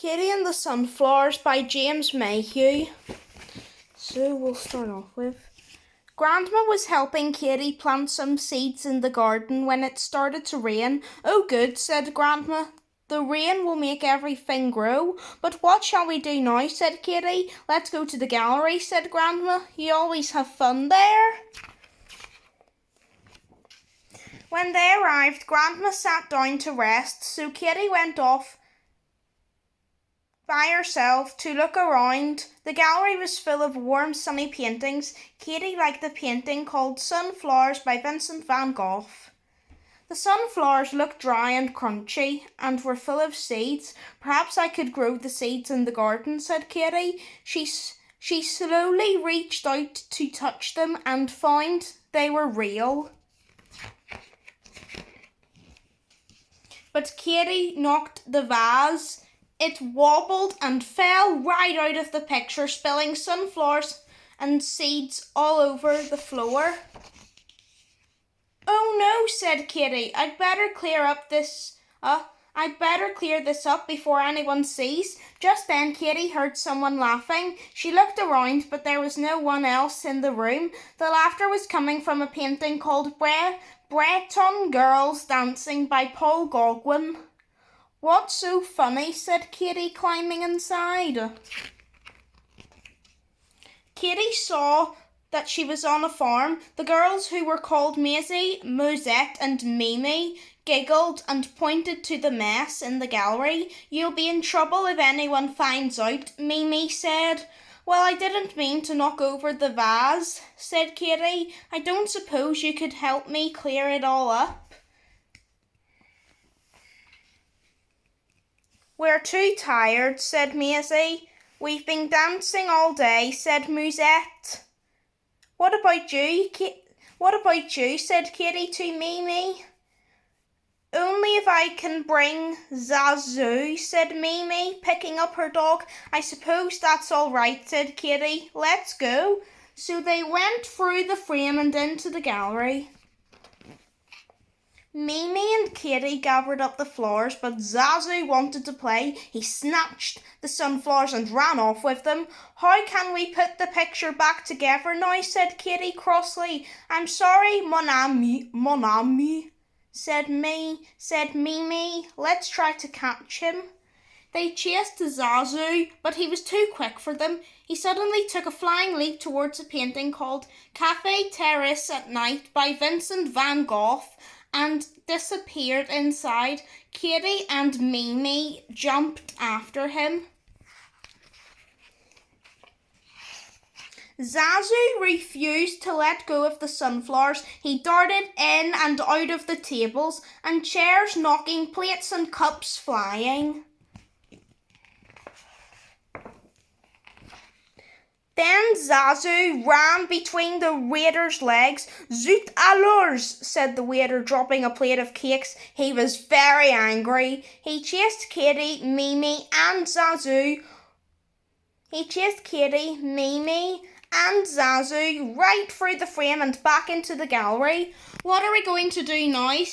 Kitty and the Sunflowers by James Mayhew. So we'll start off with. Grandma was helping Kitty plant some seeds in the garden when it started to rain. "Oh good," said Grandma. "The rain will make everything grow." "But what shall we do now?" said Kitty. "Let's go to the gallery," said Grandma. "You always have fun there." When they arrived, Grandma sat down to rest, so Kitty went off by herself to look around. The gallery was full of warm, sunny paintings. Kitty liked the painting called Sunflowers by Vincent van Gogh. The sunflowers looked dry and crunchy and were full of seeds. "Perhaps I could grow the seeds in the garden," said Kitty. She slowly reached out to touch them and found they were real. But Kitty knocked the vase. It wobbled and fell right out of the picture, spilling sunflowers and seeds all over the floor. "Oh no," said Kitty. I'd better clear this up before anyone sees." Just then Kitty heard someone laughing. She looked around, but there was no one else in the room. The laughter was coming from a painting called Breton Girls Dancing by Paul Gauguin. "What's so funny?" said Kitty, climbing inside. Kitty saw that she was on a farm. The girls, who were called Maisie, Mosette and Mimi, giggled and pointed to the mess in the gallery. "You'll be in trouble if anyone finds out," Mimi said. "Well, I didn't mean to knock over the vase," said Kitty. "I don't suppose you could help me clear it all up?" "We're too tired," said Maisie. "We've been dancing all day," said Musette. What about you?" said Kitty to Mimi. "Only if I can bring Zazu," said Mimi, picking up her dog. "I suppose that's all right," said Kitty. "Let's go." So they went through the frame and into the gallery. Mimi and Kitty gathered up the flowers, but Zazu wanted to play. He snatched the sunflowers and ran off with them. "How can we put the picture back together now?" said Kitty crossly. "I'm sorry, mon ami, said Mimi. "Let's try to catch him." They chased Zazu, but he was too quick for them. He suddenly took a flying leap towards a painting called Café Terrace at Night by Vincent van Gogh and disappeared inside. Kitty and Mimi jumped after him. Zazu refused to let go of the sunflowers. He darted in and out of the tables and chairs, knocking plates and cups flying. Then Zazu ran between the waiter's legs. "Zut alors," said the waiter, dropping a plate of cakes. He was very angry. He chased Kitty, Mimi and Zazu right through the frame and back into the gallery. "What are we going to do now?"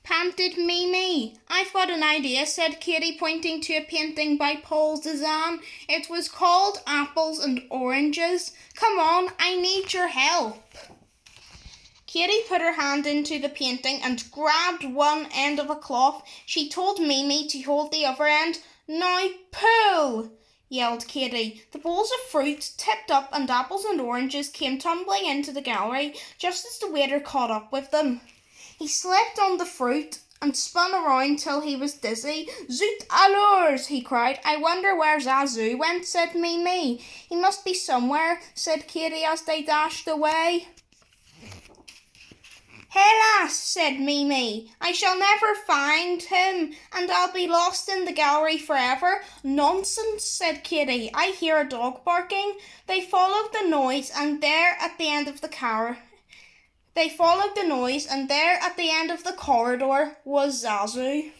panted Mimi. "I've got an idea," said Kitty, pointing to a painting by Paul Cézanne. It was called Apples and Oranges. "Come on, I need your help." Kitty put her hand into the painting and grabbed one end of a cloth. She told Mimi to hold the other end. "Now pull," yelled Kitty. The bowls of fruit tipped up and apples and oranges came tumbling into the gallery just as the waiter caught up with them. He slipped on the fruit and spun around till he was dizzy. "Zut alors," he cried. "I wonder where Zazu went," said Mimi. "He must be somewhere," said Kitty as they dashed away. "Hélas," said Mimi, "I shall never find him, and I'll be lost in the gallery forever." "Nonsense," said Kitty. "I hear a dog barking." They followed the noise, and there at the end of the corridor was Zazu.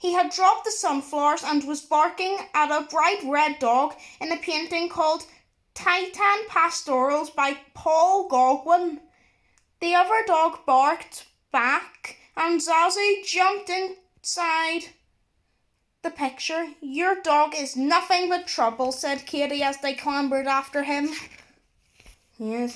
He had dropped the sunflowers and was barking at a bright red dog in a painting called Titan Pastorals by Paul Gauguin. The other dog barked back, and Zazu jumped inside the picture. Your dog is nothing but trouble, said Katie as they clambered after him. He is.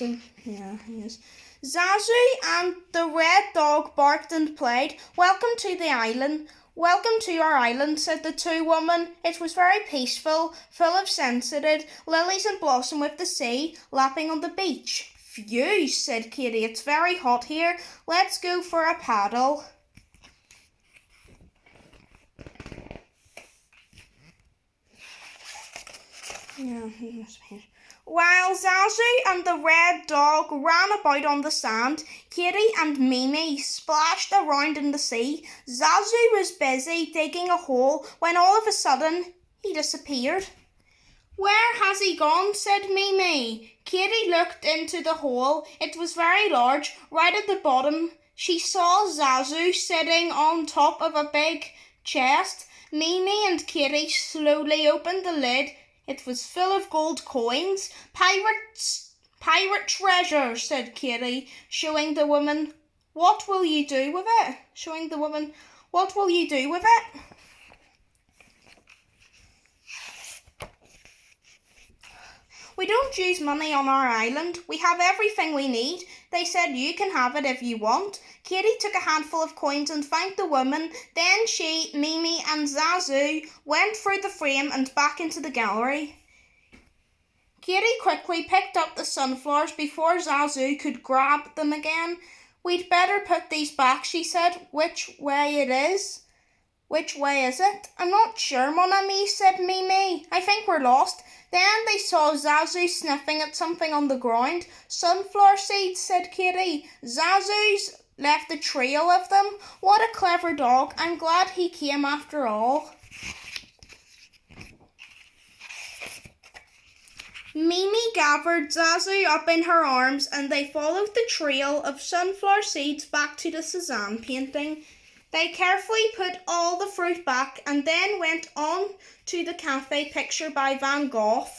Zazu and the red dog barked and played. Welcome to the island. Welcome to our island, said the two women. It was very peaceful, full of scented lilies and blossom with the sea lapping on the beach. Phew, said Katie. It's very hot here. Let's go for a paddle. While Zazu and the red dog ran about on the sand, Katie and Mimi splashed around in the sea. Zazu was busy digging a hole when all of a sudden he disappeared. Where has he gone? Said Mimi. Katie looked into the hole. It was very large. Right at the bottom, she saw Zazu sitting on top of a big chest. Mimi and Katie slowly opened the lid. It was full of gold coins. Pirate treasure, said Katie, showing the woman. What will you do with it? Showing the woman, what will you do with it? We don't use money on our island. We have everything we need. They said you can have it if you want. Katie took a handful of coins and thanked the woman. Then she, Mimi and Zazu went through the frame and back into the gallery. Katie quickly picked up the sunflowers before Zazu could grab them again. We'd better put these back, she said. Which way is it? I'm not sure, mon ami, said Mimi. I think we're lost. Then they saw Zazu sniffing at something on the ground. Sunflower seeds, said Katie. Zazu's left a trail of them. What a clever dog. I'm glad he came after all. Mimi gathered Zazu up in her arms and they followed the trail of sunflower seeds back to the Cézanne painting. They carefully put all the fruit back and then went on to the cafe picture by Van Gogh.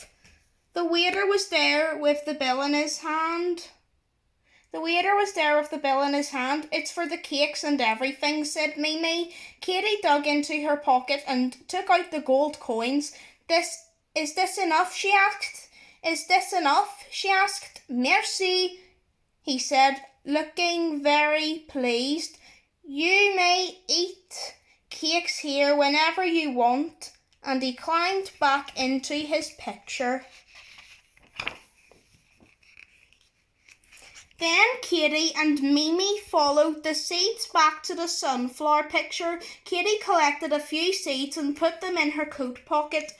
The waiter was there with the bill in his hand. It's for the cakes and everything, said Mimi. Katie dug into her pocket and took out the gold coins. Is this enough? She asked. Merci, he said, looking very pleased. You may eat cakes here whenever you want. And he climbed back into his picture. Then Katie and Mimi followed the seeds back to the sunflower picture. Katie collected a few seeds and put them in her coat pocket.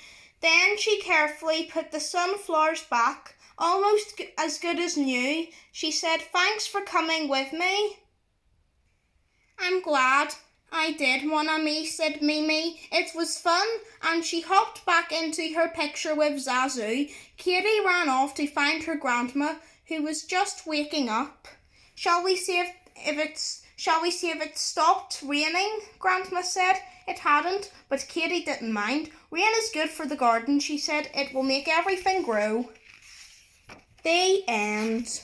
Then she carefully put the sunflowers back, almost as good as new. She said, "Thanks for coming with me." "I'm glad I did, mon ami," said Mimi. "It was fun," and she hopped back into her picture with Zazu. Katie ran off to find her grandma, who was just waking up. Shall we see if it stopped raining?" Grandma said. It hadn't, but Katie didn't mind. "Rain is good for the garden," she said. "It will make everything grow." The end.